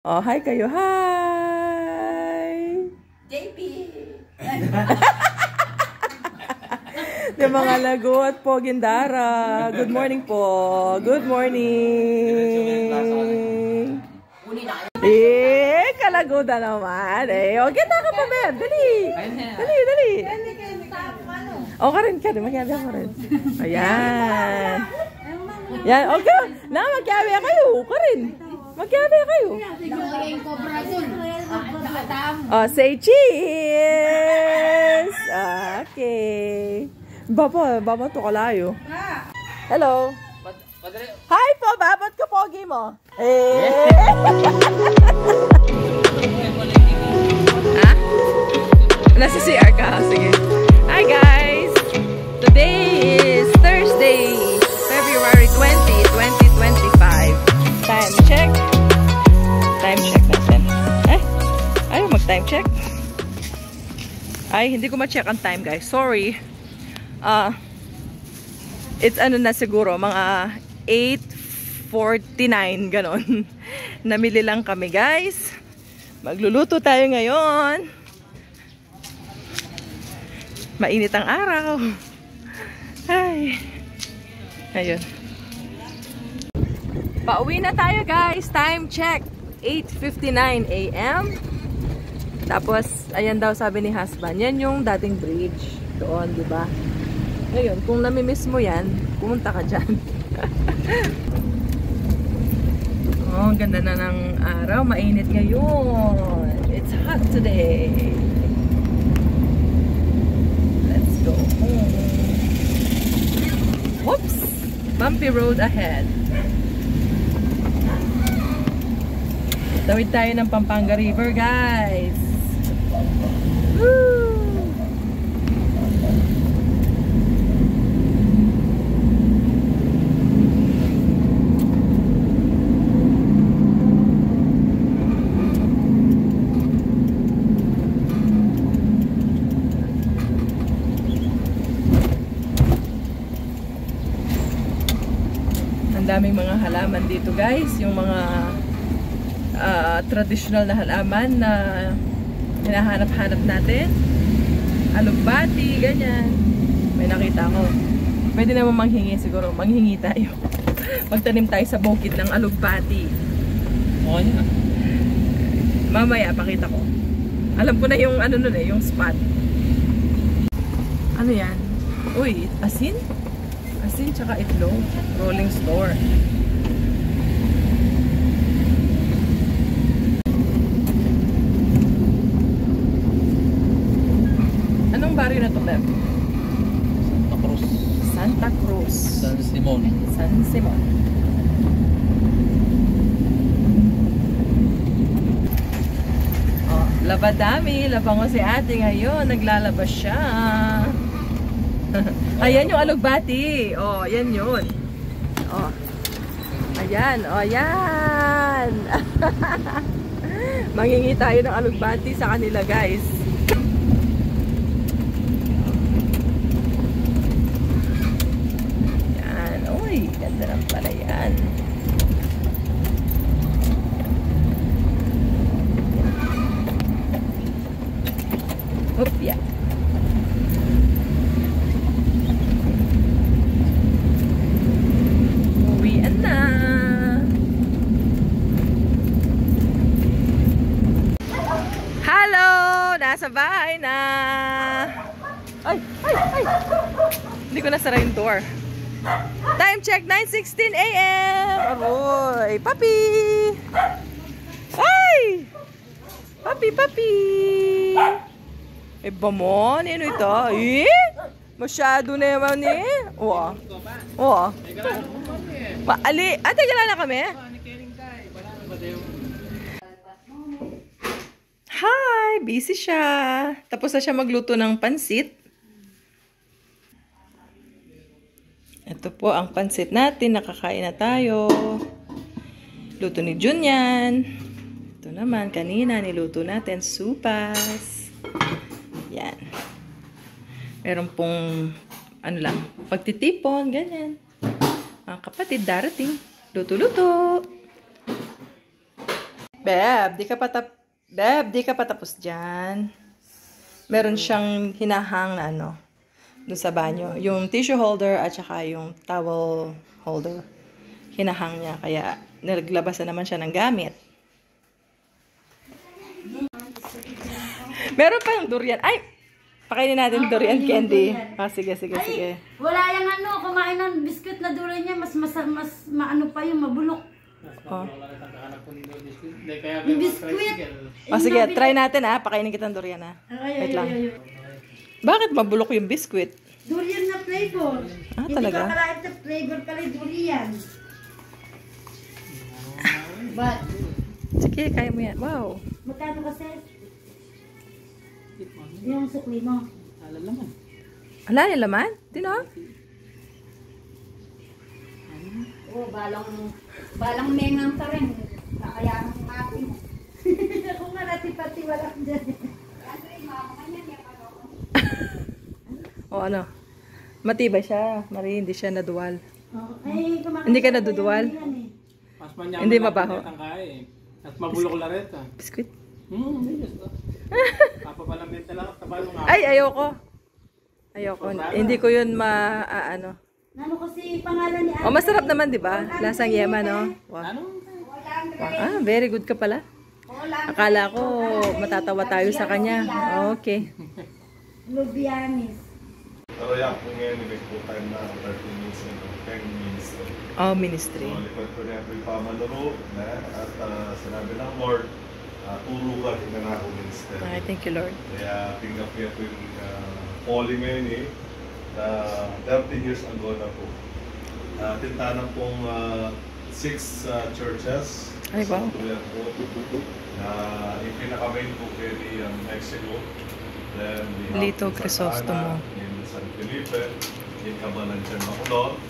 Oh, hi kayo. Hi! JP! Yung mga lago at po, Gindara. Good morning po. Good morning. Kalago na naman. Okay, taka pa, Beb. Dali. Dali. O, ka rin ka. Magyabi ako rin. Ayan. Yan, okay. Na, magyabi kayo. Ka rin. Magyabi kayo. Oh, say cheese! Okay. Baba to kalayo. Hello. Hi po, babat ka pogi mo. Ha? Nasa CR ka? Sige. Hi guys! Today is Thursday, February 20, 2025. Time check. Time check natin. Ayaw mag-time check. Ay, hindi ko ma-check ang time guys. Sorry. It's ano na siguro, mga 8:49, ganon. Namili lang kami guys. Magluluto tayo ngayon. Mainit ang araw. Ay. Ayun. Pauwi na tayo guys. Time check. 8:59 AM. Tapos, ayan daw sabi ni husband. Yan yung dating bridge. Doon, di ba? Ngayon, kung namimiss mo yan, pumunta ka dyan. Oh, ganda na ng araw. Mainit ngayon. It's hot today. Let's go home. Whoops! Bumpy road ahead. Tawid tayo ng Pampanga River, guys. Woo! Ang daming mga halaman dito, guys. Yung mga traditional na halaman na hinahanap-hanap natin. Alugbati, ganyan. May nakita ko. Pwede naman manghingi siguro. Manghingi tayo. Magtanim tayo sa bukid ng alugbati. Okay na. Mamaya, pakita ko. Alam ko na yung ano nun yung spot. Ano yan? Uy, asin? Asin tsaka itlog. Rolling store. Anong barrio na to, Beb? Santa Cruz. Santa Cruz. San Simon. San Simon. Oh, labadami. Labango si ate ngayon. Naglalabas siya. Ayan yung alugbati. Oh, ayan yun. Oh. Ayan. Oh, ayan. Mangingi tayo ng alugbati sa kanila, guys. Ganda lang pala yan. Hopya. Uwian na. Hello! Nasa bahay na. Ay! Hindi ko nasara yung door. Time check, 9:16 AM. Aroy, papi. Ay! Papi. Iba mo, ano ito? Masyado naman Uwa. Maali. Ate, gala na kami? Hi! Busy siya. Tapos na siya magluto ng pansit. Ito po ang pansit natin. Nakakain na tayo. Luto ni Jun yan. Ito naman, kanina niluto natin. Supas. Yan. Meron pong, ano lang, pagtitipon, ganyan. Ang kapatid darating. Luto-luto. Beb, di ka pa tapos dyan. Meron siyang hinahang na ano, dun sa banyo. Yung tissue holder at saka yung towel holder. Hinahang niya, kaya naglabas na naman siya ng gamit. Meron pa yung durian. Ay! Pakainin natin durian candy. Sige. Wala yung ano, kumain ng biscuit na durian niya, mas maano pa yung mabulok. Oh. Yung biscuit. Sige, try natin pakainin kita ng durian Wait lang. Bakit mabulok yung biscuit? Durian na flavor. Talaga? Hindi pa pala ito flavor pala yung durian. But, sige, kaya mo yan. Wow. magkano kasi? Yung sukli mo. Wala yung laman? Tino? Oo, balang mengang pa rin. Kaya ang atin. Kung nga natin pati wala dyan. O ano? Matibay siya. Marie, hindi siya naduwal. Ay, Hindi ka naduduwal? Hindi mabaho. At mabulok laret Biscuit? Papapalamenta lang. Ay, ayoko. Hindi ko yun ano. Ano kasi pangalan ni Oh, masarap naman, di ba? Lasang yema, no? Wow. Very good ka pala. Akala ko matatawa tayo sa kanya. Okay. Lubianis. Pero yan, kung ngayon, full time na 30 minutes and 10 minutes. Oh, ministry. So, likod ko niya po yung pamalaro at sinabi ng Lord, turo ka rin na ako minister. Okay, thank you, Lord. Kaya tingnan ko yan po yung calling ngayon na 30 years ago na po. Tintanan pong 6 churches. Ay, wow. So, yan po. Yung pinaka-main po kay Mexico. Then, Lito Crisostomo. In San Felipe, in Cabanan, Bacolod,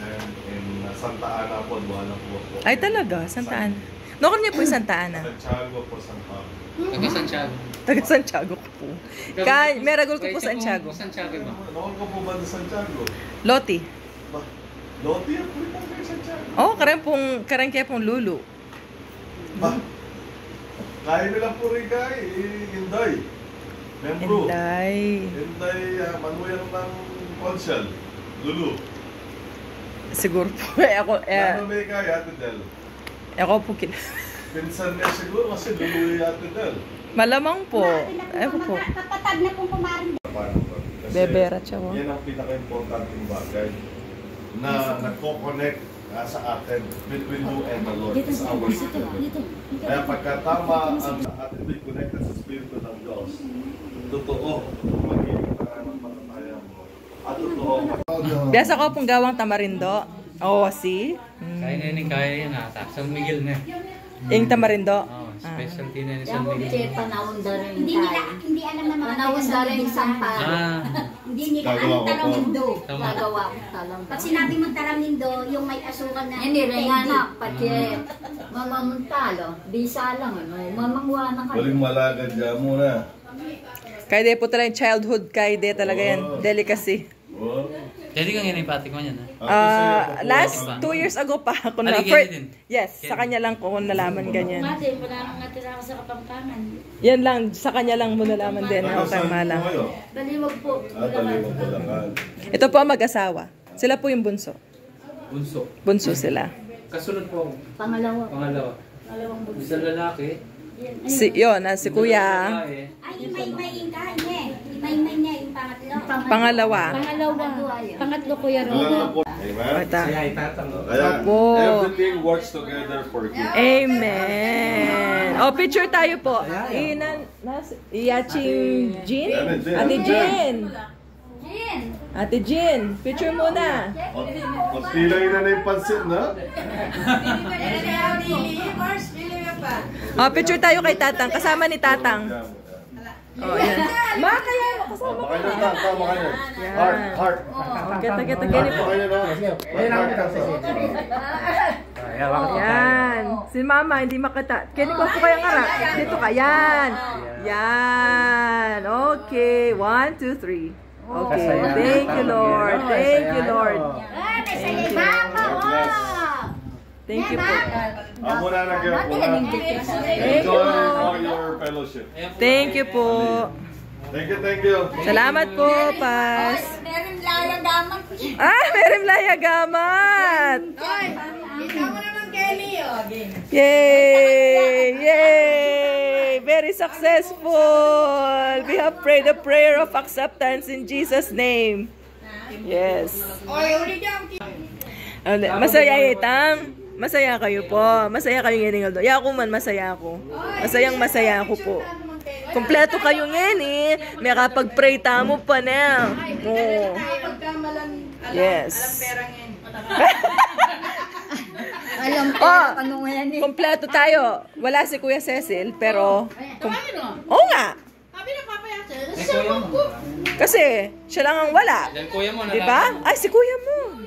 and in Santa Ana po, Duana po. Ay, talaga? Santa Ana. Nokon niya po yung Santa Ana. Santiago po, San Pablo. Taga Santiago. Taga Santiago ko po. Meragol ko po Santiago. Santiago ba? Noon ko po ba na Santiago? Loti. Ba? Loti ang po kay Santiago. Oh, karen kaya pong Lulu. Ba? Kaya nila po rin kay Inday. Membro. Inday. Manuel ng Consul. Lulu. Siguro po. Ano may kaya, Ate Del? Ako po Pinsan niya siguro kasi Lulu yung Ate Del. Malamang po. Ewan po. Kapatag na pong kumarin. Kasi Beberat siya po. yan ang pinaka-importanting bagay na nagko-connect sa atin between you and the Lord. It's our spirit. Kaya pagkatama ang atin ay connected sa Espiritu ng Diyos, totoo magiging pananampalataya mo. At totoo. Biasa ko pong gawang tamarindo. Oh, see? Kaya yan San Miguel na. Yung tamarindo. Specialty na ni San Miguel. Panahon da rin hindi alam na mga panahon da rin sampa. Hindi nila alam talamindo. Gagawa Pag sinabi mong talamindo, yung may asukan na. Hindi rin nga na. Pati mamamuntalo. Bisa lang. Mamangwa na kayo. Waling malagad dyan muna. Kaya di po talaga yung childhood. Kaya di talaga yan. Delicacy. Jadi kang inipati ko niyan Last 2 years ago pa ako na. Yes, sa kanya lang ko nalaman ganyan. Mati, wala nang natira ako sa Kapampangan. Yan lang, sa kanya lang mo nalaman din. Utang malang. Baliwag po. Baliwag po lang. Ito po ang mag-asawa. Sila po yung bunso. Bunso sila. Kasunod po. Pangalawa. Pangalawang bunso. Isang lalaki. Si Kuya. Ay, may may niya yung pangatlo. Pangalawa. Pangatlo Kuya Rono. Amen. Kaya, everything works together for good. Amen. O, picture tayo po. Iyaching Jean? Ate Jean. Ate Jean, picture muna. Magpilay na yung pansit, na? O, picture tayo kay Tatang. Kasama ni Tatang. O, yan. Kaya kasama ka. Tama ka yan. Heart. Kita gani po. Yan. Si Mama, hindi makita. Kini ko po kayang ara. Dito ka. Yan. Yan. Okay. 1, 2, 3. Okay. Thank you, Lord. Thank you, Lord. Thank you po. Muna na kayo. Thank you. Enjoy your fellowship. Thank you po. Thank you, thank you. Salamat po, Pas. Meron layagaman. Meron layagaman. Ikaw mo naman, Kelly. Yay! Yay! Very successful. We have prayed a prayer of acceptance in Jesus' name. Yes. Masaya itang. Masaya kayo po. Masaya kayo ngayon. Ya ako man, masaya ako. Masaya ako po. Kompleto kayo ngayon eh. May kapag-pray tamo pa na. Oh. Yes. Kompleto tayo. Wala si Kuya Cecil, pero... Oo nga. Kasi, siya lang ang wala. Diba? Ay, si Kuya mo.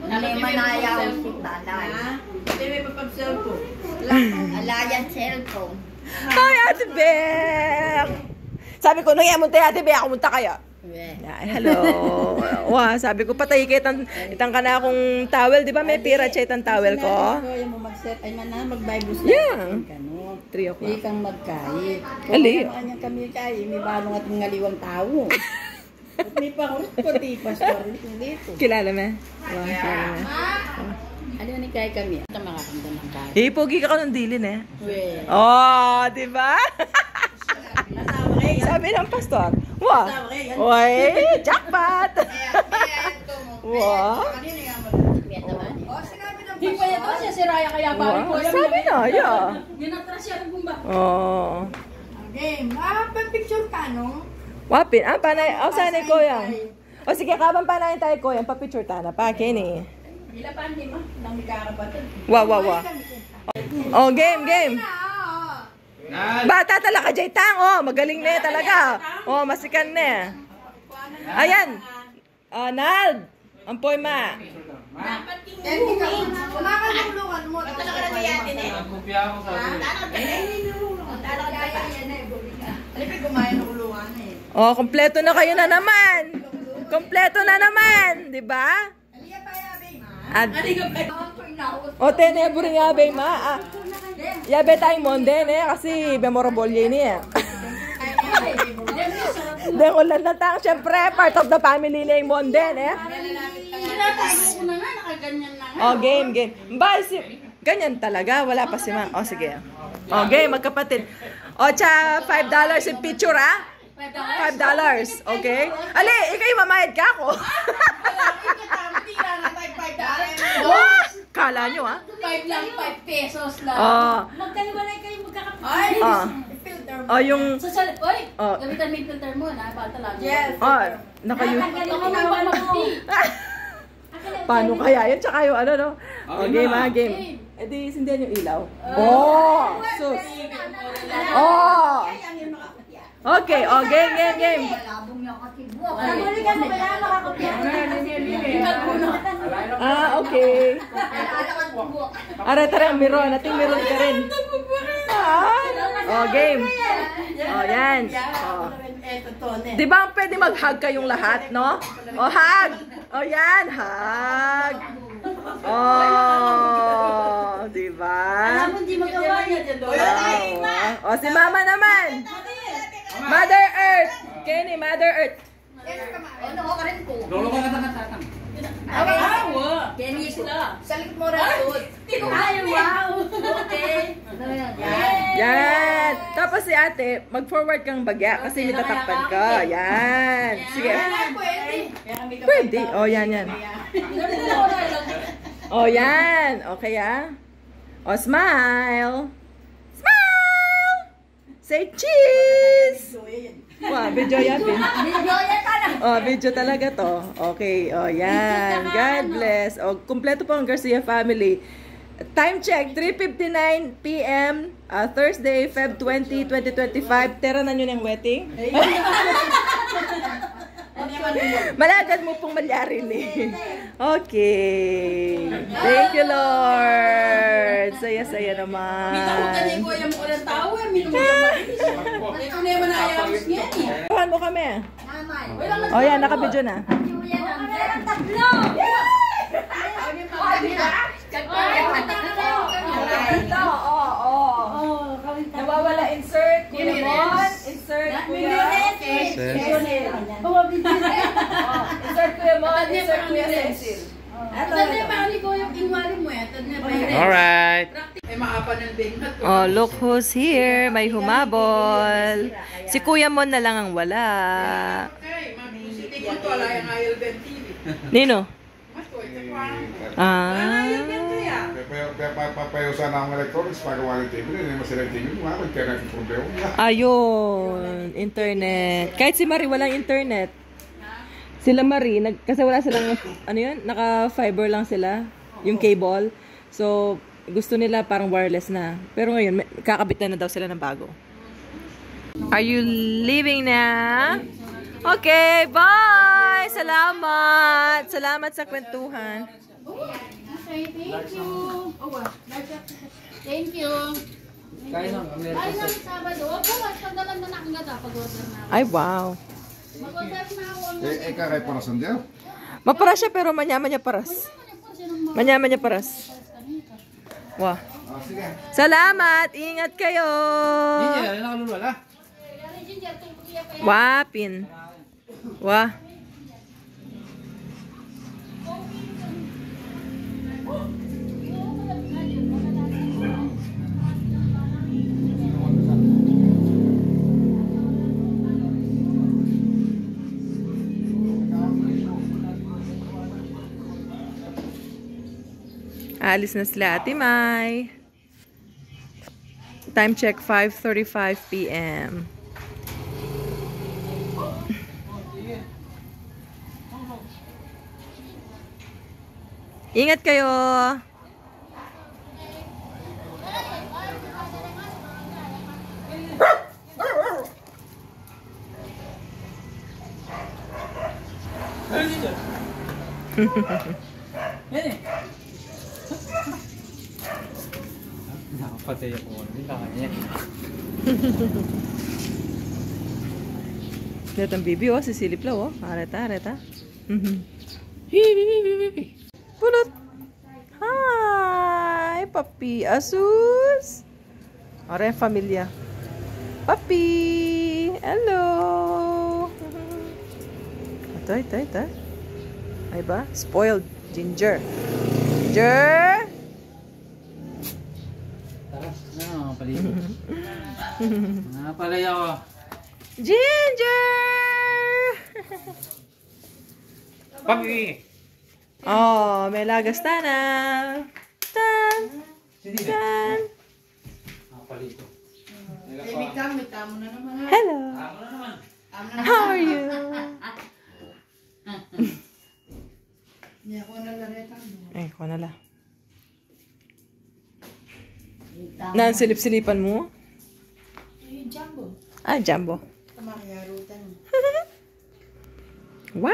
Manayaw si Tanay. Hindi may papag-cellphone. Alayan cellphone. Hi, Ate Beck! Sabi ko, nang yamunta Ate Beck, kumunta kaya. Hello. Wow, sabi ko, patay ka itang ka na akong towel. Di ba may pira siya itang towel ko? Yung mo mag-set, ay man na, mag-Bible study. Yeah. 3 o'clock. Hindi kang magkain. Ali. Kung kami kaya, may balong at ngaliwang tao. At may pakurot ko, di pastor dito. Kilala mo? Wow, kilala mo. Ano ni kaya kami? Ito makakamda ng kaya. Pogi ka ng dilin eh. Well. Oh, di ba? Sabi ng pastor. Wow. Oy, jackpot. Wow. Di pa ito siya si Raya kaya bari ko. Sabi na, yeah. Ginatras siya ng bumba. Oh. Game. Pa-picture ka, no? Wapin. Panay. Sanay ko yan. O sige, kabang panayin tayo ko yan. Pa-picture ta na. Pa, Kenny. Ila pa, hindi mo? Nang magkakabatid. Wow. Oh, game. Bata talaga, Jaytang. Oh, magaling na talaga. Oh, masikan na. Ayan. Nald. Ampoy ma. Kumakatulungan mo. Talaga na yan din eh. Nagkopya ako sa Alipin kumain ng ulungan eh. Oh, kompleto na kayo na naman. Kompleto na naman, 'di ba? O tenebro nga bay ma. Yabe tayo monde ne kasi memorable yun eh. Deng ulan na tang syempre part of the family na yung monde ne. Oh, game. Bye si ganyan talaga, wala pa si ma. Oh, sige. Oh, game magkapatid. O, tsa, $5 yung picture, ah? $5. Okay? Ali, ikaw yung mamayad ka ako. Kala nyo, ah? 5 lang, 5 pesos lang. Magkaliwalay kayo magkakapit. Oh, yung... Oy, gamitan mo yung filter mo, na? Bata lang. Yes. Paano kaya yun? Tsaka yung ano, no? Oh, game. Eh di, sindihan yung ilaw. Oh! Sus! Oh! Okay, oh, game. Okay. Tara, Miron. Ating Miron ka rin. Oh, game. Oh, yan. Oh. Diba pwede mag-hug kayong lahat, no? Oh, hug! Oh, yan, hug! Oh, diba? Alam mo, hindi magawa niya dyan doon. Oh, si Mama naman. Mother Earth. Kenny, Mother Earth. Ano ko rin po? Lolo ka natatang. Kenny sila. Salit mo rin po. Ay, wow! Okay. Yan. Tapos si ate, mag-forward kang bagya kasi nitatakpan ka. Yan. Sige. Pwede. Oh, yan. Oh, yan. Okay, ah. Oh, smile. Smile! Say cheese! Wow, video yan. Oh, video talaga to. Okay, oh, yan. God bless. Oh, kumpleto po ang Garcia family. Time check, 3:59 p.m. Thursday, Feb 20, 2025. Tera na nyo ng wedding. Malagad mo pong malyarin eh. Okay. Thank you, Lord. Saya-saya naman. Minahugtan ko yung mga tao eh. Minumiyamakinis. Ito na yung manayawis niya eh. Tuhan mo kami. Oh, yan. Nakabidyo na. Tatlo! Nawawala, insert, Kuya Mon. Insert, Kuya. Insert, Kuya Mon. Insert, Kuya Cecil. Alright. Oh, look who's here. May humabol. Si Kuya Mon na lang ang wala. Nino? Papayusan ng electronics para gawa ng TV. Hindi masila yung TV. Magkaya ng problema. Ayun. Internet. Kahit si Marie walang internet. Sila Marie, kasi wala silang, ano yun, naka-fiber lang sila, yung cable. So, gusto nila parang wireless na. Pero ngayon, kakabit na daw sila ng bago. Are you leaving na? Okay, bye! Salamat! Salamat sa kwentuhan. Okay, thank you. Thank you. Kaya lang, Ay, ng Sabado. Opo, pagdalan na nakagata pag-order na. Ay, wow. Mag-order na ako. Kakay para sandya? Maparas siya pero manyaman niya paras. Manyaman niya paras. Wah. Salamat! Ingat kayo! Hindi, nakalulwala. Wapin. Wah. Alis na sila Ate Mai. Time check 5:35 p.m. Ingat kayo. Nakapatay ako. Hindi kanya. Dito ang bibi, oh. Sisilip lang, oh. Areta, areta. Pulot. Hi, Papi. Asus. Ora yung familia. Papi. Hello. Ito. Ay ba? Spoiled ginger. Ginger. Tara, nakapalito. Nakapalay ako. Ginger. Pagi! Oh, may lagas na. Tan. Tan. Nakapalito. Hello. How are you? Ay, ko na lang. Silip-silipan mo? Jumbo. Ah, jumbo. Makayarutan. Wow!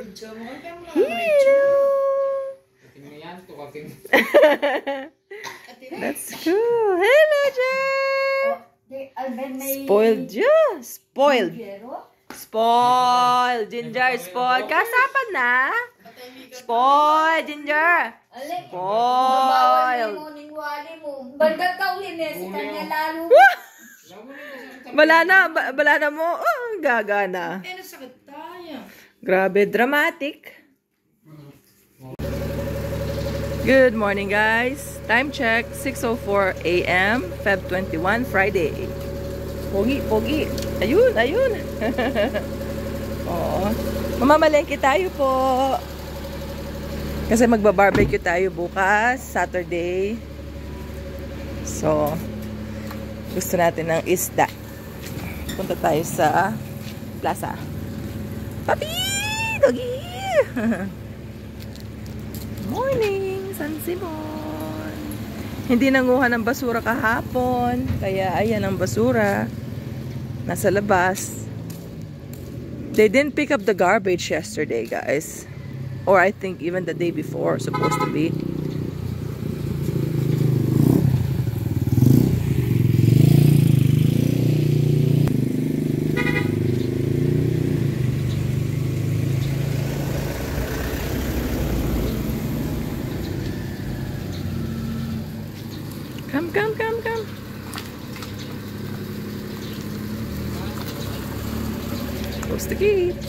Video mo. Hello! Tingnan yan, tukating. That's cool. Hello, Jer! Spoiled Jer. Spoiled. Spoiled. Ginger, spoiled. Kasapan na. Spoiled, Ginger. Spoiled. Balgat ka uli, Nes. Kanya lalo. Bala na mo. Oh, gagana. Nasakit tayo. Grabe, dramatic. Good morning, guys. Time check, 6:04 a.m. Feb 21, Friday. Pogi. Ayun. Oo. Mamamalengke tayo po. Kasi magba-barbecue tayo bukas, Saturday. So, gusto natin ng isda. Punta tayo sa plaza. Papi! Doggy! Morning, San Simon. Hindi nanguha ng basura kahapon. Kaya ayan ang basura. Nasa labas. They didn't pick up the garbage yesterday, guys. Or I think even the day before, supposed to be. Come, come, come, come. Close the gate.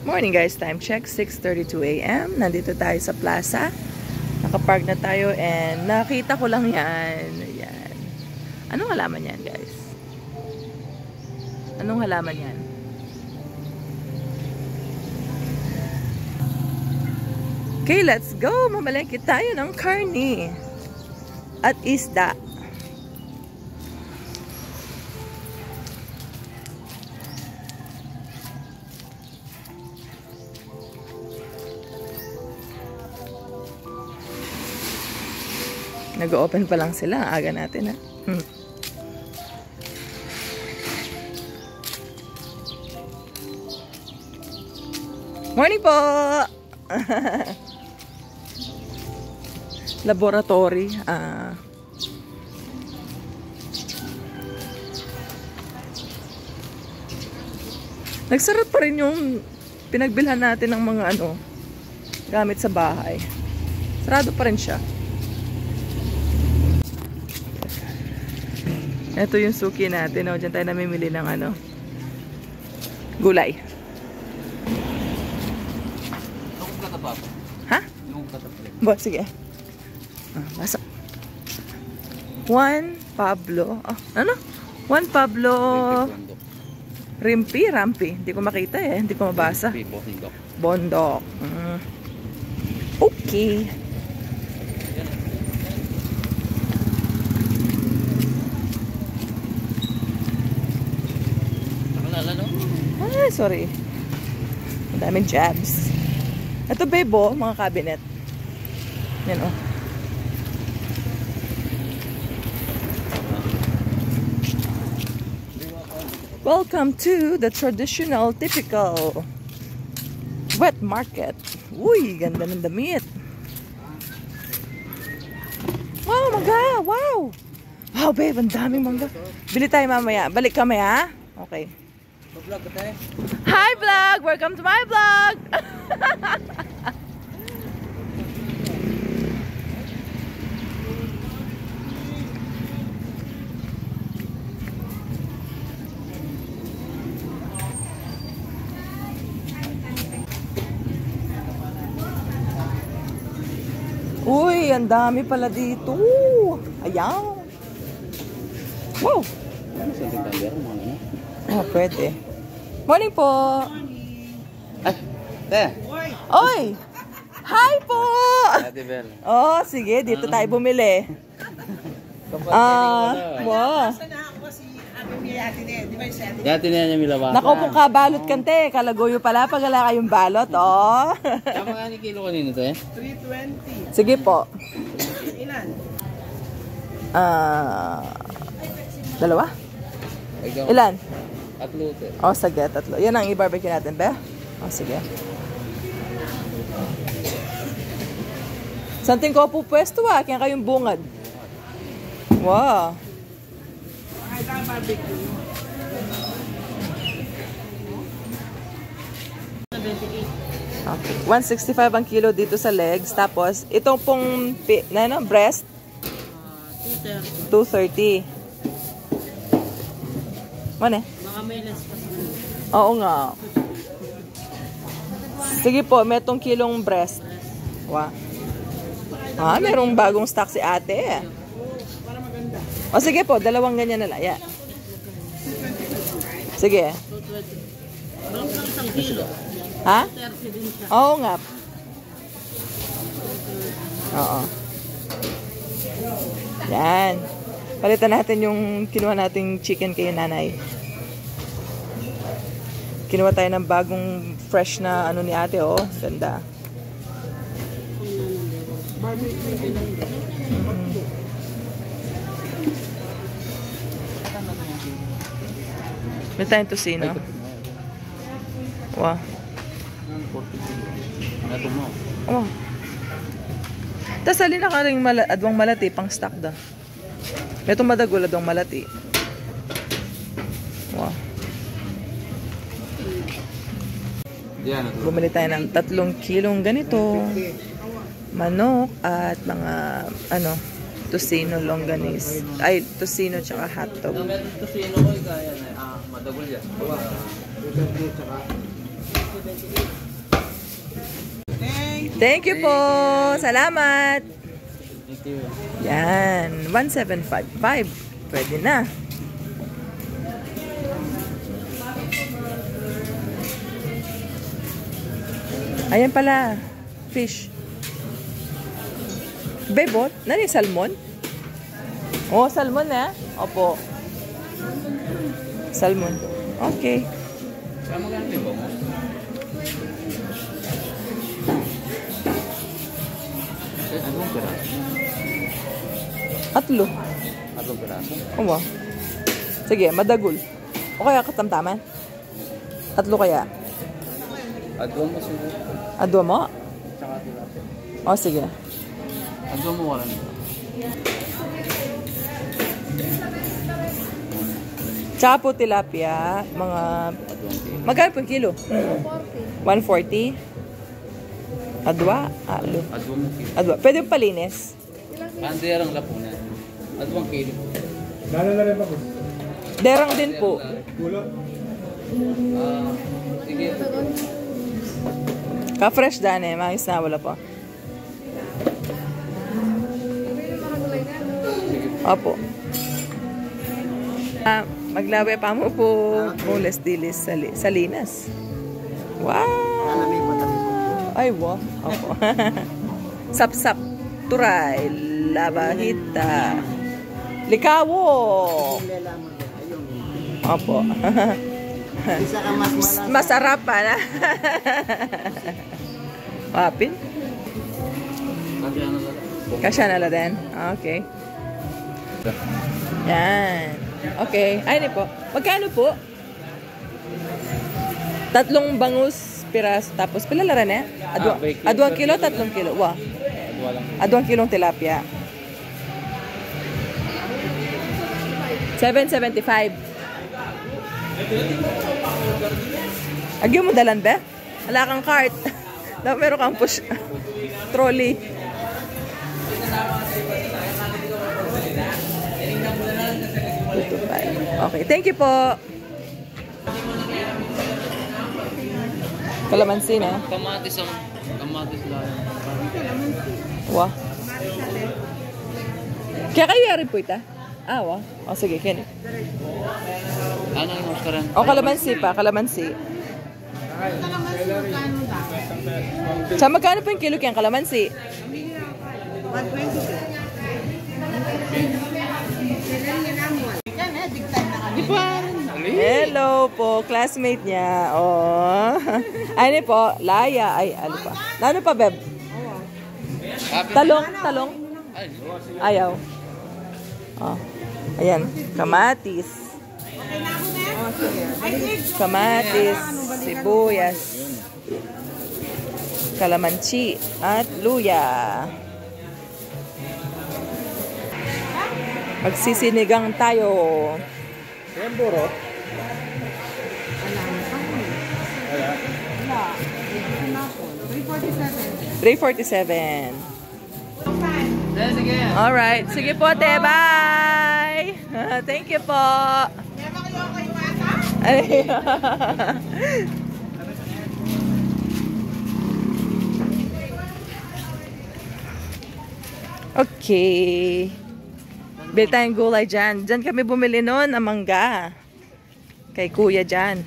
Morning guys, time check, 6:32 a.m. Nandito tayo sa plaza. Nakapark na tayo and nakita ko lang yan. Ayan. Anong halaman yan guys? Anong halaman yan? Okay, let's go! Mamalengke tayo ng karne at isda. Nag-open pa lang sila. Aga natin, ha? Morning po! Laboratory. Nagsarap pa rin yung pinagbilhan natin ng mga gamit sa bahay. Sarado pa rin siya. Ito yung suki natin. Diyan tayo namimili ng gulay. Ha? Ba, sige. Basa. Juan Pablo. Juan Pablo Rampi. Hindi ko makita eh. Hindi ko mabasa. Bondok. Okay. Sorry. Ang daming jabs. Ito bebo, mga cabinet. Yan o. Welcome to the traditional, typical wet market. Uy, ganda ng damit. Wow, mangga! Wow! Wow, babe, ang daming mangga. Bili tayo mamaya. Balik kami, ha? Okay. Hi vlog! Welcome to my vlog! Uy, ang dami pala dito. Ayan. Wow. Pwede. Morning po. Ay, te. Oy! Hi po! Oh, sige. Dito tayo bumili. Wow. Dati na niya milawa. Naku po ka, balot kante. Kalagoyo pala pag wala kayong balot. Oh. Tama nga ni kilo kanino, te? 320. Sige po. Ilan? Dalawa? Ikaw. Ilan? Tatlo, te. Oh, sige, tatlo. Yan ang i-barbecue natin, be? Oh, sige. Santing ko po pwesto, kaya kayong bungad. Wow. Kahit ang barbecue. 78. Okay. 165 ang kilo dito sa legs. Tapos, itong pong breast, 230. Mane? Baka may less pa sa mga. Oo nga. Sige po, may itong kilong breast. Wow. Merong bagong stock si ate. Para maganda. O sige po, dalawang ganyan na lang. Yeah. Sige. 220. Meron lang isang kilo. Ha? 30 din siya. Oo nga. Oo. Yan. Palitan natin yung kinuha nating chicken kay nanay. Kinuha tayo ng bagong fresh na ni ate, oh. Ganda. May tayong tosino. Wow. Oh. Tapos alin na ka rin adwang malati pang stock da. Itong madagol adwang malati. Wow. Yan. Bumili tayo ng 3 kilong ganito. Manok at mga tocino longganise. Ay, tocino tsaka hotdog. Ang meron tocino ko, kaya na. Madagol yan. Thank you po! Salamat! Thank you. Yan. 1755. Pwede na. Ayan pala. Fish. Bebot? Nani salmon? Oh, salmon na. Opo. Salmon. Okay. Kaya maganda yung bangus. Anong piraso? Atlo. Anong piraso? Oo. Sige, madagol. O kaya katamtaman? Tatlo kaya? Adwa mo siguro. Adwa mo? Tsaka tilapia. O, sige. Adwa mo wala nito. Tsaka po tilapia, mga... Magkano po yung kilo? 140. Adwa? Alo. Adwa mo kilo. Adwa. Pwede yung palinis? Ante yarang lapunan. Adwang kilo. Derang din po. Sige. Ka-fresh dan eh. Mahis na, wala pa. Opo. Maglawe pa mo po. Mules dilis Salinas. Wow! Ay, wow. Opo. Sap-sap. Turay. Labahita. Likawo. Opo. Masarap pa na. Wapin? Kasya na lang din. Okay. Yan. Okay. Ayun po. Magkano po? 3 bangus piras. Tapos pilalaran eh? Adwang kilo, 3 kilo. Wow. Adwang kilong tilapia. 7.75. Agyo mo dalan ba? Wala kang cart. Meron kang push trolley. Okay, thank you po. Kalamansi na. Kamatis lang. Wah. Kaya kayo yari po ita? Wah. O sige, kini. Ano yung Oscaran? O kalamansi pa, kalamansi. Sa magkano po yung kilo kayang kalamansi? 120. Hello po, classmate niya. Oh. Ano po? Laya. Ay, ano pa? Ano pa, Beb? Talong. Ayaw. Oh. Ayan, kamatis. Kamatis, sibuyas, kalamansi, at luya. Magsisinigang tayo. Semboro. 347. Sige. Alright. Sige po, te. Bye! Thank you po. Okay. Bili tayong gulay dyan. Dyan kami bumili noon ang mangga. Kay kuya dyan.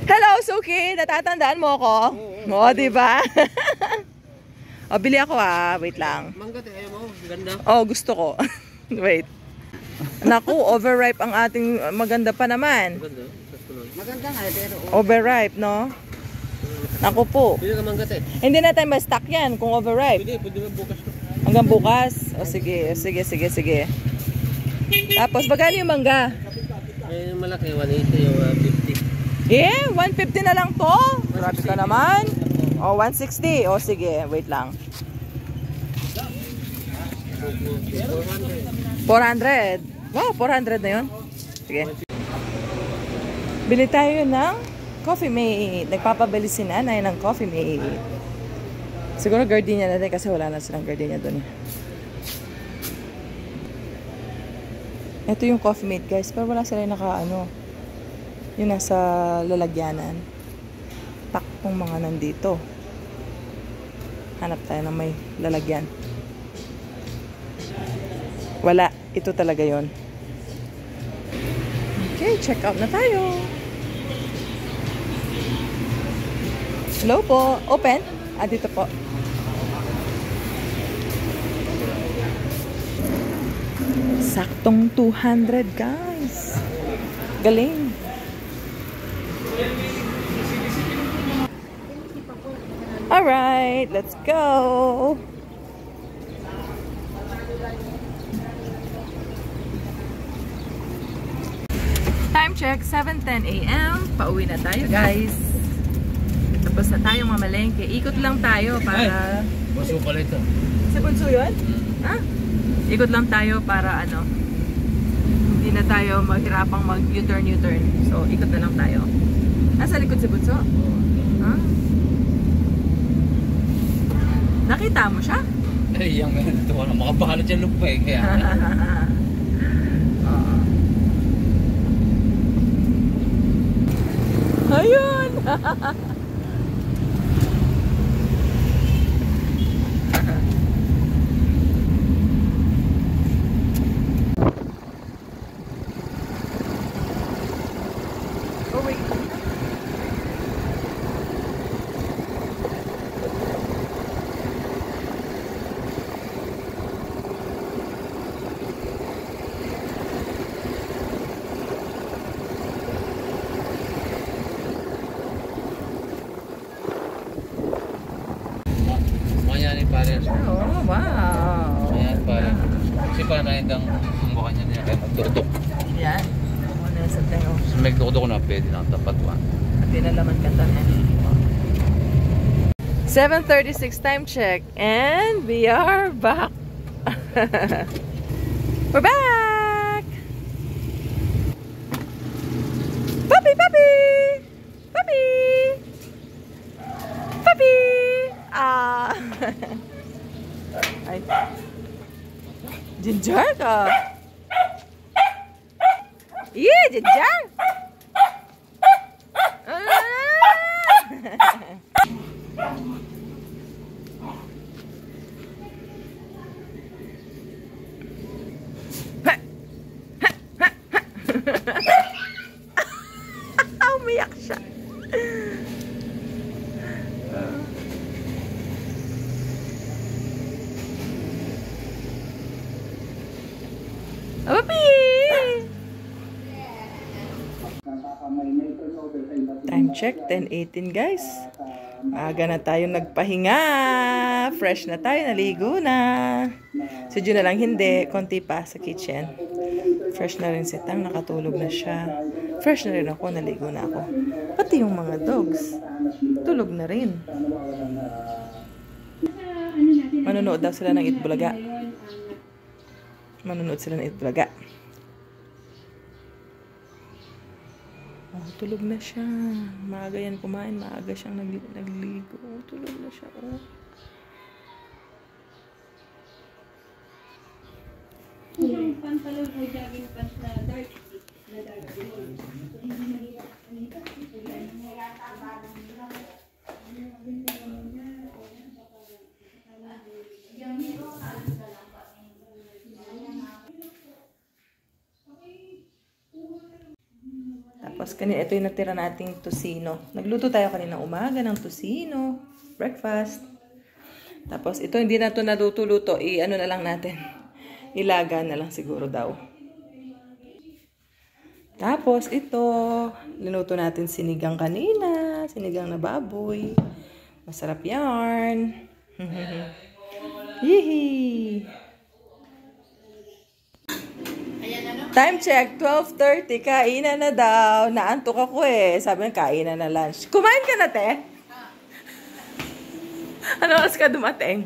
Hello, Suki! Natatandaan mo ako? Oo, diba? O, bili ako wait lang. Mangga, ayaw mo. Ganda. Oh, gusto ko. Wait. Naku, overripe ang ating maganda pa naman. Maganda nga, pero... Overripe, no? Naku po. Pili ka mangga, te. Hindi natin ma-stock yan kung overripe. Pwede mo bukas to. Hanggang bukas? O, sige. Tapos, magkano yung mangga? Yung malaki, 180 yung 50. Yeah, 150 na lang to. Grabe ka naman. O, 160. O, sige. Wait lang. 400. Wow, 400 na yun. Sige. Bili tayo ng Coffee Mate. Nagpapabili si nanay ng Coffee Mate. Siguro gardenia natin kasi wala na silang gardenia doon. Ito yung Coffee Mate guys. Pero wala sila naka-ano. Yung nasa lalagyanan. Takpong mga nandito. Hanap tayo ng may lalagyan. Wala. Ito talaga yon. Okay, check out na tayo. Hello po. Open? Dito po. Saktong 200 guys. Galing. Alright, let's go. Time check, 7:10 a.m. Pauwi na tayo guys. Tapos na tayo mamalengke. Ikot lang tayo para... Bunso pala ito. Si Bunso yun? Ha? Ikot lang tayo para ano, hindi na tayo maghirapang mag-U-turn. So, ikot na lang tayo. Nasa likod si Bunso? Ha? Nakita mo siya? Eh, yung ito na makabahalot yung lupa eh. Kaya... Ayun! Oh, wait. Manyanin pare. Oh, wow. Manyanin pare. Kasi parang nahindang mukha niya niya kaya magdurdok. Yan. Ano sa tayo? So may durdok na pwede na tapat wa. At pinalaman ka ta eh. 7:36 time check. And we are back. We're back! Puppy! Puppy! Puppy! Puppy! Ah! Ay. Ginger ka! Yeah, Ginger! Umiyak siya. Papi! Time check, 10:18 guys. Aga na tayo nagpahinga. Fresh na tayo, naligo na. Si Jun na lang hindi, konti pa sa kitchen. Fresh na rin si Tang, nakatulog na siya. Fresh na rin ako, naligo na ako. Pati yung mga dogs, tulog na rin. Manonood daw sila ng Itbulaga. Manonood sila ng Itbulaga. Oh, tulog na siya. Maaga yan kumain. Maaga siyang nagligo. Oh, tulog na siya. Oh. Yung pantalon o jogging pants na dark. Tapos kanina, ito yung natira nating tosino. Nagluto tayo kanina umaga ng tosino. Breakfast. Tapos ito, hindi na ito natutuluto. I-ano na lang natin. Ilaga na lang siguro daw. Tapos ito, linuto natin sinigang kanina. Sinigang na baboy. Masarap yarn. Yee! Time check, 12:30. Kainan na daw. Naantok ako eh. Sabi niya, kainan na lunch. Kumain ka na, te? Ano oras ka dumating?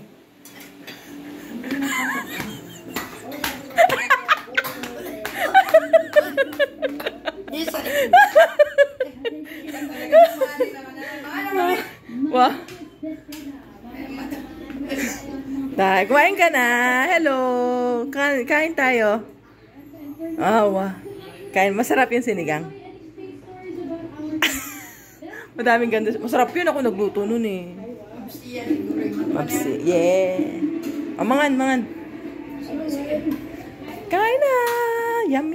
Ay, kumain ka na. Hello. Kain tayo. Oh, wow. Kain. Masarap yung sinigang. Madaming ganda. Masarap yun. Ako nagluto nun eh. Mabsi. Yeah. Oh, mangan. Kain na. Yum.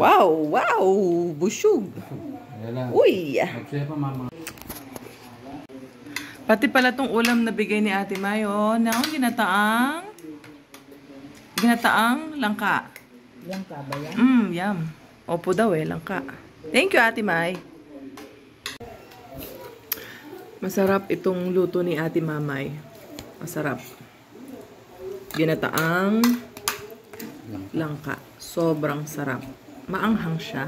Wow. Busyog. Uy. Pati pala tong ulam na bigay ni Ate Mayo. Ginataang langka. Langka ba yan? Yum. Opo daw langka. Thank you, Ate May. Masarap itong luto ni Ate Mamay. Masarap. Ginataang langka. Sobrang sarap. Maanghang siya.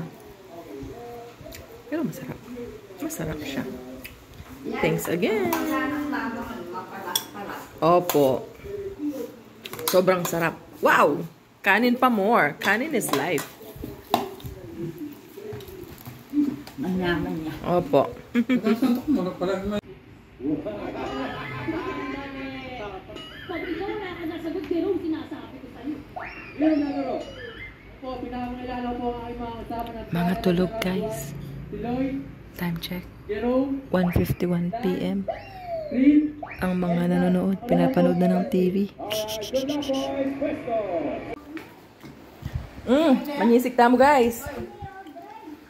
Pero masarap. Masarap siya. Thanks again. Opo. Sobrang sarap. Wow! Kanin pa more. Kanin is life. Ang naman niya. Opo. Mga tulog, guys. Time check. 1:51 PM. Ang mga nanonood, pinapanood na ng TV. Manyisik tamo, guys.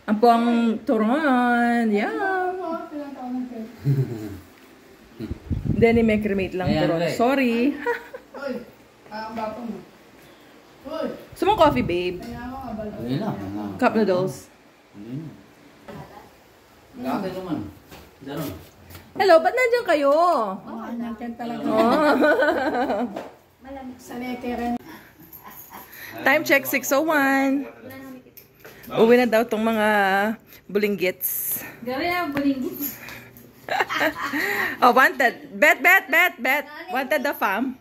Ang pong turon. Yum. Hindi, ni may cremate lang turon. Sorry. Sumong coffee, babe. Cup noodles. Hello, ba't nandiyan kayo? Nandiyan talaga. Time check, 6:01. Uwi na daw tong mga bulinggits. Oh, wanted. Bet. Wanted the farm.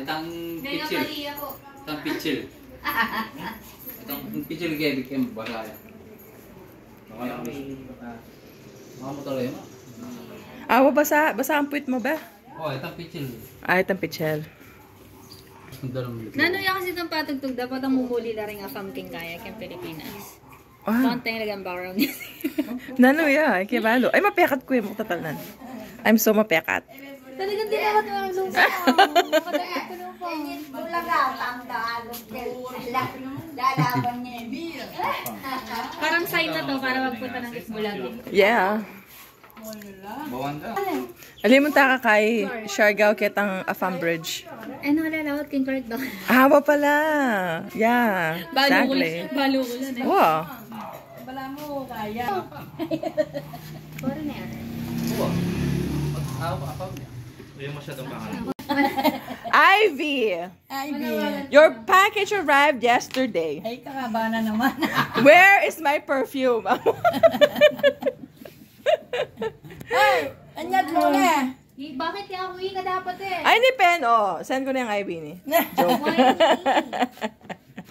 Itang pitchil. Itang pitchil. Itang pitchil kaya bikin baraya. Makamutuloy mo. Basa ang puwit mo ba? Oh, itang pitchil. Itang pitchel. Nano yan kasi itong patugtog, dapat ang mumuli na rin ang famking kaya kayong Pilipinas. Konting nagang background niya. Nano ya, kibalo. Ay, mapekat ko yung mutatalan. I'm so mapekat. Talagang di naman ang lupa. Matagal ko nung po. Parang sign na to para magpunta ng Isbulag. Yeah. Alim mo taka kay Siargao ketang Afam Bridge. Ay, nakalala ko, King Clark daw. Awa pala. Yeah. Exactly. Balo ko lang eh. Wow. Bala mo, kaya. Puro na yan. Ivy, your package arrived yesterday. Ay, kakaba na naman. Where is my perfume? Ay, anyad mo na. Bakit kaya uwi ka dapat eh? Ay, ni Pen. Oh, send ko na yung Ivy ni. Joke.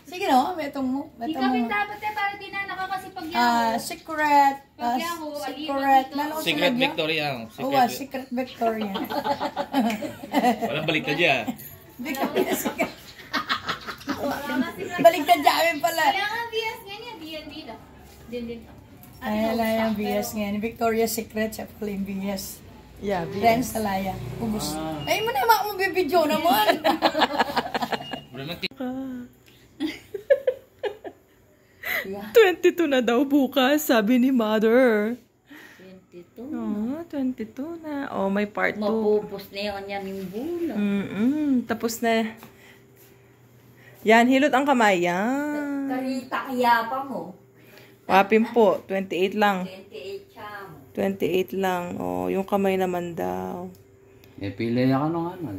Sige no, betong mo. Ikawin dapat eh, para di na nakakasipag yan. Secret. Secret Victoria. Secret Victoria. Walang balik na dyan. Victoria Secret. Baliktad dyan pala. Kaya nga, BS nga niya, BNB daw. Din. Ay, alaya ang BS ngayon. Victoria's Secret, siya pala yung BS. Yeah, Friends, alaya. Ubus. Ay, mo naman akong bibidyo naman. 22 na daw bukas, sabi ni Mother. 22? Oh, 22 na. Oh, may part 2. Mapupos na yun yan yung bulan. Tapos na. Yan, hilot ang kamay. Yan. Karita kaya pa mo. Wapin po, 28 lang. 28 siya mo. 28 lang. Oh, yung kamay naman daw. Pili ka nung ano.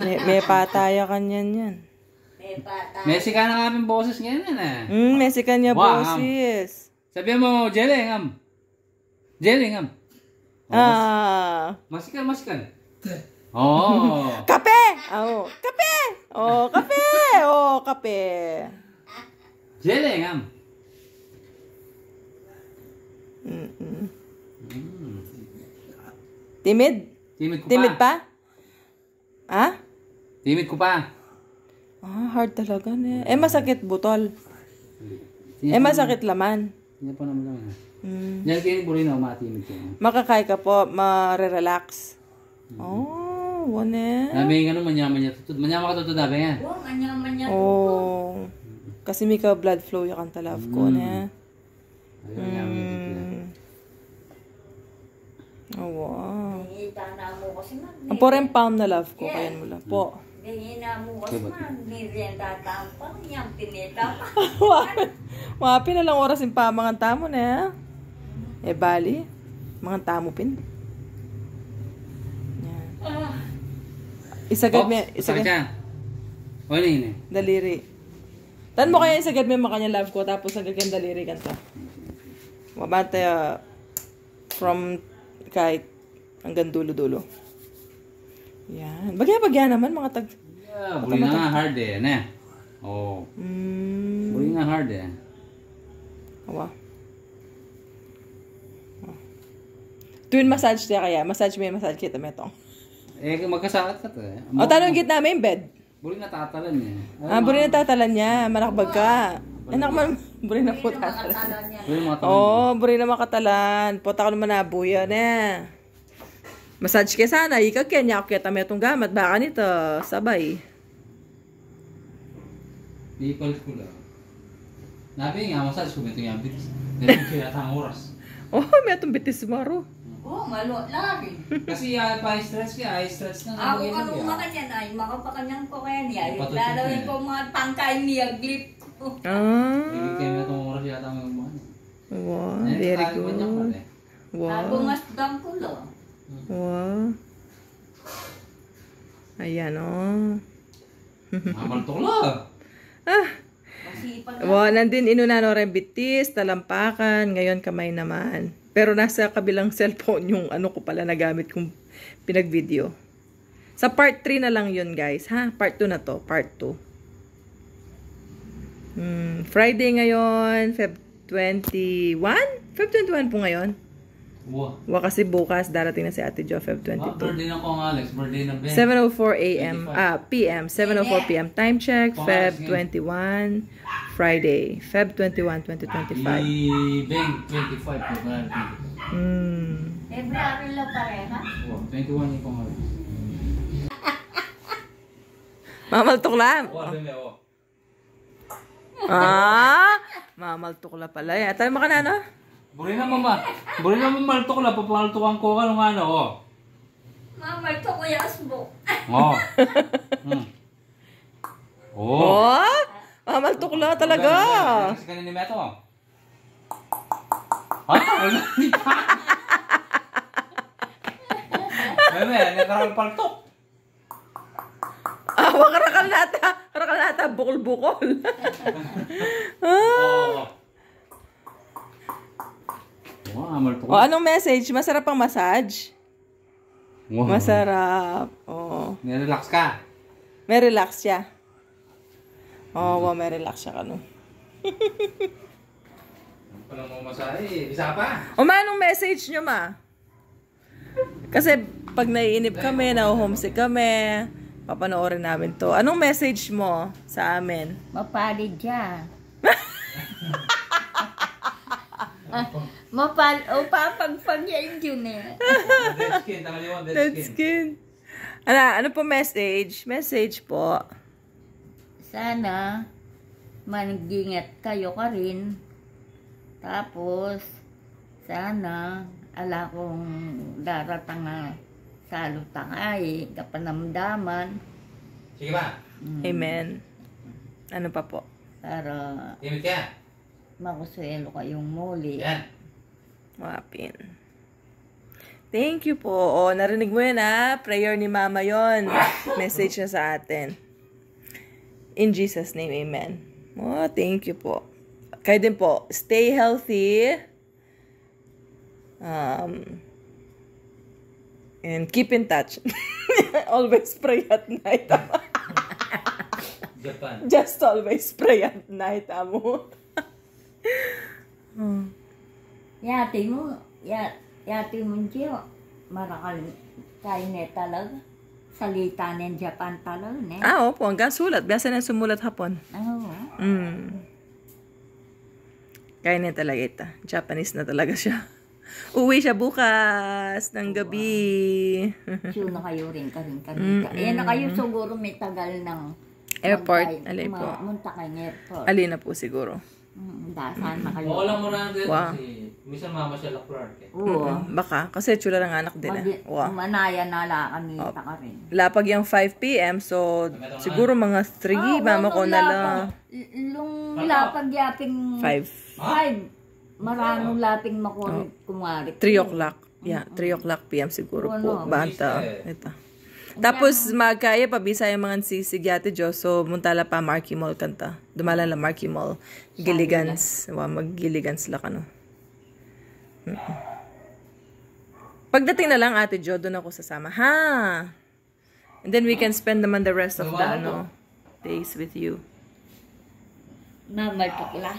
May pataya kanyan yan. May bata. Messi ka na aming boses ngayon eh. Messi kanya boses. Sabihan mo, Jelly, Jelly, Masikan. Oh. Kape! Oh, kape! Oh, kape! Oh, kape. Jelly, Timid? Timid ko Timid pa. pa? Ha? Timid ko pa. Hard talaga na. Masakit butol. Masakit laman. Hindi pa naman lang. Yan kayo buri na umatimid ko. Makakay ka po, ma-relax. Wane. Nabi nga manyaman niya tutod. Manyaman ka tutod nabi nga. Manyaman niya. Kasi may ka blood flow yakan talab ko na. Wow. Ang poreng palm na love ko, kaya mo lang po. Mapi na lang oras yung pa mga tamo na. Bali. Mga tamo pin. Isagad mo. Isagad. O ini. Daliri. Tan mo kaya isagad mo makanya love ko tapos sagad yung daliri kanta. Mabata from kahit hanggang dulo-dulo. Yan. Bagya naman mga tag... Buli na nga hard eh. Ne? Buli na hard eh. Wow. Tuwin massage niya kaya. Massage mo yung massage kita metong. Magkasakit ka to eh. Tanong gitna mo yung bed. Buli na tatalan niya. Buli na tatalan niya. Manakbag ka. Anak man, buri na po tatalan. Buri na makatalan. Pota ko naman nabuya na. Massage ka sana. Ika kanya ako kita may itong gamat. Baka nito. Sabay. Ipal ko lang. Nabi nga, massage ko may itong yung bitis. Meron kaya tang oras. May itong bitis maro. Malo lagi. Kasi pa-stress ka, stress na. Ako anong makanyan ay, makapakanyang ko kaya niya. Lalawin ko mga tangkay niya, glip. Hindi kayo may itong oras yata may umahan. Wow, very good. Wow. Bumasdang ko lang. Wow. Ayan Mamaltok lang. Wow, nandin inuna rin bitis, talampakan, ngayon kamay naman. Pero nasa kabilang cellphone yung ano ko pala nagamit kong pinag-video. Sa part 3 na lang yun guys, ha? Part 2 na to, part 2. Friday ngayon, Feb 21? Feb 21 po ngayon. Wow, kasi bukas darating na si Ate Jo, Feb 22. Birthday na ko Alex, birthday na Ben. 7:04 PM, 7:04 PM. Time check, Feb 21, Friday, Feb 21, 2025. Ben, 25 po ba? February lang pareha? 21 yung kong Alex. Mamaltukla. Mamaltukla pala. Tayo mo ka na, no? Buri na maltok lang. Papamaltukan ko ka nung ano, Mamaltok ko yung asbo. Mamaltukla talaga. Kasi kanina ni Meto. Nakakalpaltok. Rakal nata, bukol-bukol. Anong message? Masarap ang massage? Masarap. Nirelax ka? May relax siya. May relax siya ka no. Palang mo masahe, isa pa. Anong message nyo ma? Kasi pag naiinip kami, na-homesick kami, papanoorin namin to. Anong message mo sa amin? Mapalid siya. Papagpag yan yun eh. Dead skin, tangaliwan, Dead skin. Ano po message? Message po. Sana mag-ingat kayo ka rin. Tapos sana ala kong daratang salutangay, kapanamdaman. Sige ba? Amen. Ano pa po? Para Timid ka? makusuelo kayong muli. Yan. Wapin. Thank you po. Narinig mo yun ha? Prayer ni Mama yon. Message na sa atin. In Jesus' name, amen. Thank you po. Kayo din po, stay healthy. And keep in touch. Always pray at night. Japan. Just always pray at night, amo. Yati mo, Jiyo. marakal kayo ne talaga. Salita ng Japan talaga, ne? Opo. Hanggang sulat. Biasa na sumulat hapon. Oo. Kaya na talaga ito. Japanese na talaga siya. Uwi siya bukas ng gabi. Siyo na kayo rin kanita. Ayan na kayo siguro may tagal ng Airport. Alin po. Munta kay airport. Alin na po siguro. Dasan na kayo. Wala mo na din Wow. kasi minsan mama siya Clark eh. Oo. Baka. Kasi tsura ng anak din. Wow. Manaya na kanita ka rin. Lapag yung 5 p.m. So, siguro mga 3. Mama ko na lang. Yung lapag yaping 5. 5. Maraming laping makulit kumari. 3 o'clock. Yeah, 3 o'clock p.m. siguro po. Banta. Ito. Tapos magkaya pabisa yung mga sisigyate Diyos. So, muntala pa Marquee Mall kanta. Dumala lang Marquee Mall. Giligans. Mag-giligans lang ano. Pagdating na lang Ate Jo, doon ako sasama. Ha? And then we can spend naman the rest of the days with you. Mamaltok la.